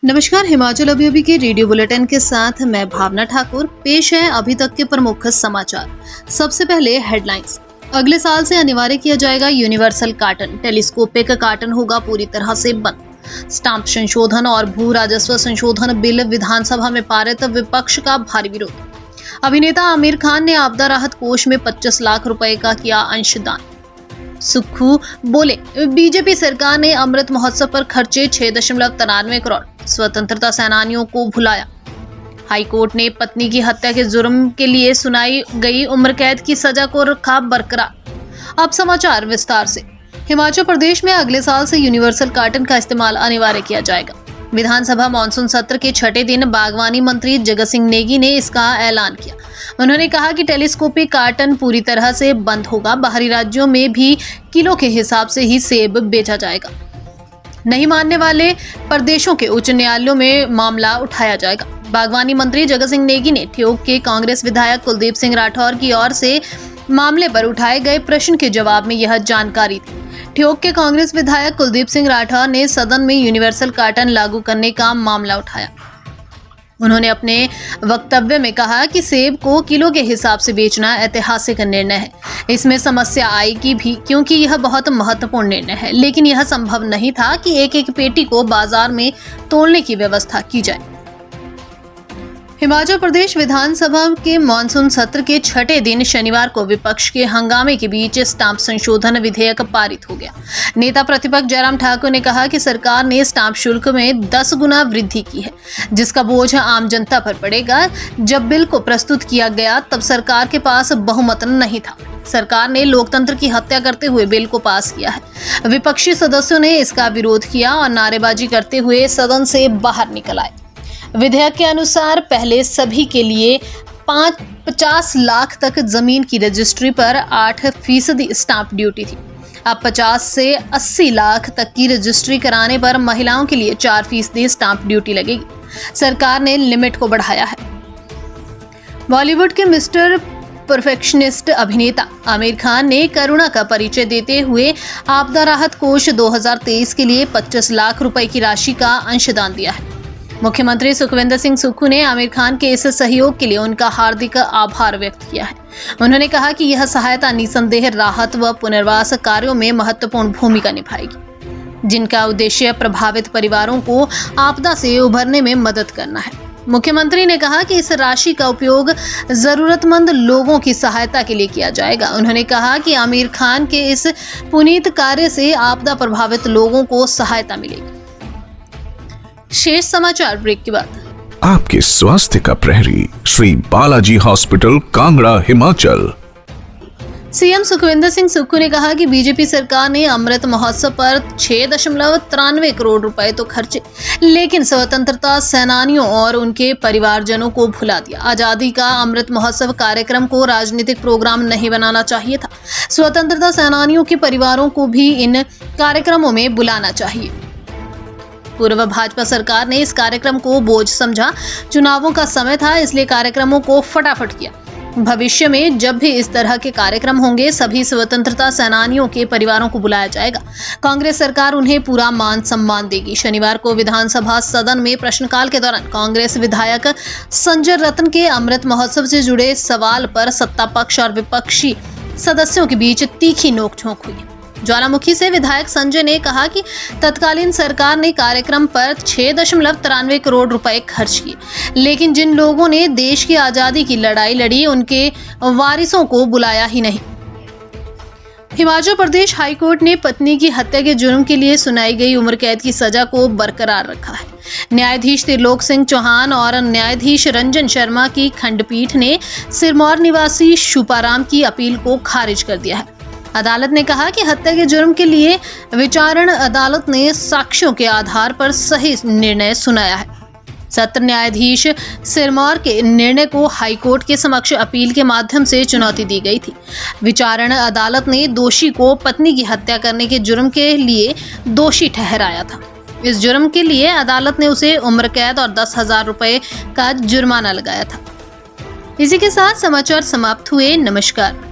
नमस्कार। हिमाचल अभी के रेडियो बुलेटिन के साथ मैं भावना ठाकुर। पेश है अभी तक के प्रमुख समाचार। सबसे पहले हेडलाइंस। अगले साल से अनिवार्य किया जाएगा यूनिवर्सल कार्टन। टेलीस्कोपिक कार्टन होगा पूरी तरह से बंद। स्टाम्प संशोधन और भू राजस्व संशोधन बिल विधानसभा में पारित, विपक्ष का भारी विरोध। अभिनेता आमिर खान ने आपदा राहत कोष में 25 लाख रुपए का किया अंशदान। सुक्खू बोले, बीजेपी सरकार ने अमृत महोत्सव पर खर्चे 6.93 करोड़। स्वतंत्रता सेनानियों को भुलाया। हाईकोर्ट ने पत्नी की हत्या के जुर्म के लिए सुनाई गई उम्र कैद की सजा को रखा बरकरार। अब समाचार विस्तार से। हिमाचल प्रदेश में अगले साल से यूनिवर्सल कार्टन का इस्तेमाल अनिवार्य किया जाएगा। विधानसभा मानसून सत्र के छठे दिन बागवानी मंत्री जगत सिंह नेगी ने इसका ऐलान किया। उन्होंने कहा कि टेलीस्कोपिक कार्टन पूरी तरह से बंद होगा। बाहरी राज्यों में भी किलो के हिसाब से ही सेब बेचा जाएगा। नहीं मानने वाले प्रदेशों के उच्च न्यायालयों में मामला उठाया जाएगा। बागवानी मंत्री जगत सिंह नेगी ने ठियोग के कांग्रेस विधायक कुलदीप सिंह राठौर की ओर से मामले पर उठाए गए प्रश्न के जवाब में यह जानकारी दी। ठियोग के कांग्रेस विधायक कुलदीप सिंह राठौर ने सदन में यूनिवर्सल कार्टन लागू करने का मामला उठाया। उन्होंने अपने वक्तव्य में कहा कि सेब को किलो के हिसाब से बेचना ऐतिहासिक निर्णय है। इसमें समस्या आएगी भी, क्योंकि यह बहुत महत्वपूर्ण निर्णय है, लेकिन यह संभव नहीं था कि एक एक पेटी को बाजार में तोलने की व्यवस्था की जाए। हिमाचल प्रदेश विधानसभा के मानसून सत्र के छठे दिन शनिवार को विपक्ष के हंगामे के बीच स्टाम्प संशोधन विधेयक पारित हो गया। नेता प्रतिपक्ष जयराम ठाकुर ने कहा कि सरकार ने स्टाम्प शुल्क में 10 गुना वृद्धि की है, जिसका बोझ आम जनता पर पड़ेगा। जब बिल को प्रस्तुत किया गया तब सरकार के पास बहुमत नहीं था। सरकार ने लोकतंत्र की हत्या करते हुए बिल को पास किया है। विपक्षी सदस्यों ने इसका विरोध किया और नारेबाजी करते हुए सदन से बाहर निकल आए। विधेयक के अनुसार पहले सभी के लिए 50 लाख तक जमीन की रजिस्ट्री पर 8% स्टाम्प ड्यूटी थी। अब 50 से 80 लाख तक की रजिस्ट्री कराने पर महिलाओं के लिए 4% स्टाम्प ड्यूटी लगेगी। सरकार ने लिमिट को बढ़ाया है। बॉलीवुड के मिस्टर परफेक्शनिस्ट अभिनेता आमिर खान ने करुणा का परिचय देते हुए आपदा राहत कोष 2023 के लिए 25 लाख रुपए की राशि का अंशदान दिया है। मुख्यमंत्री सुखविंदर सिंह सुक्खू ने आमिर खान के इस सहयोग के लिए उनका हार्दिक आभार व्यक्त किया है। उन्होंने कहा कि यह सहायता निसंदेह राहत व पुनर्वास कार्यों में महत्वपूर्ण भूमिका निभाएगी, जिनका उद्देश्य प्रभावित परिवारों को आपदा से उभरने में मदद करना है। मुख्यमंत्री ने कहा कि इस राशि का उपयोग जरूरतमंद लोगों की सहायता के लिए किया जाएगा। उन्होंने कहा कि आमिर खान के इस पुनीत कार्य से आपदा प्रभावित लोगों को सहायता मिलेगी। शेष समाचार ब्रेक के बाद। आपके स्वास्थ्य का प्रहरी श्री बालाजी हॉस्पिटल, कांगड़ा, हिमाचल। सीएम सुखविंदर सिंह सुक्खू ने कहा कि बीजेपी सरकार ने अमृत महोत्सव पर 6.93 करोड़ रुपए तो खर्चे, लेकिन स्वतंत्रता सेनानियों और उनके परिवारजनों को भुला दिया। आजादी का अमृत महोत्सव कार्यक्रम को राजनीतिक प्रोग्राम नहीं बनाना चाहिए था। स्वतंत्रता सेनानियों के परिवारों को भी इन कार्यक्रमों में बुलाना चाहिए। पूर्व भाजपा सरकार ने इस कार्यक्रम को बोझ समझा। चुनावों का समय था, इसलिए कार्यक्रमों को फटाफट किया। भविष्य में जब भी इस तरह के कार्यक्रम होंगे, सभी स्वतंत्रता सेनानियों के परिवारों को बुलाया जाएगा। कांग्रेस सरकार उन्हें पूरा मान सम्मान देगी। शनिवार को विधानसभा सदन में प्रश्नकाल के दौरान कांग्रेस विधायक संजय रत्न के अमृत महोत्सव से जुड़े सवाल पर सत्ता पक्ष और विपक्षी सदस्यों के बीच तीखी नोकझोंक हुई। ज्वालामुखी से विधायक संजय ने कहा कि तत्कालीन सरकार ने कार्यक्रम पर 6.93 करोड़ रुपए खर्च किए, लेकिन जिन लोगों ने देश की आजादी की लड़ाई लड़ी, उनके वारिसों को बुलाया ही नहीं। हिमाचल प्रदेश हाईकोर्ट ने पत्नी की हत्या के जुर्म के लिए सुनाई गई उम्र कैद की सजा को बरकरार रखा है। न्यायाधीश त्रिलोक सिंह चौहान और न्यायाधीश रंजन शर्मा की खंडपीठ ने सिरमौर निवासी शुपाराम की अपील को खारिज कर दिया है। अदालत ने कहा कि हत्या के जुर्म के लिए विचारण अदालत ने साक्ष्यों के आधार पर सही निर्णय सुनाया है। सत्र न्यायाधीश सिरमौर के निर्णय को हाईकोर्ट के समक्ष अपील के माध्यम से चुनौती दी गई थी। विचारण अदालत ने दोषी को पत्नी की हत्या करने के जुर्म के लिए दोषी ठहराया था। इस जुर्म के लिए अदालत ने उसे उम्र कैद और 10,000 रुपए का जुर्माना लगाया था। इसी के साथ समाचार समाप्त हुए। नमस्कार।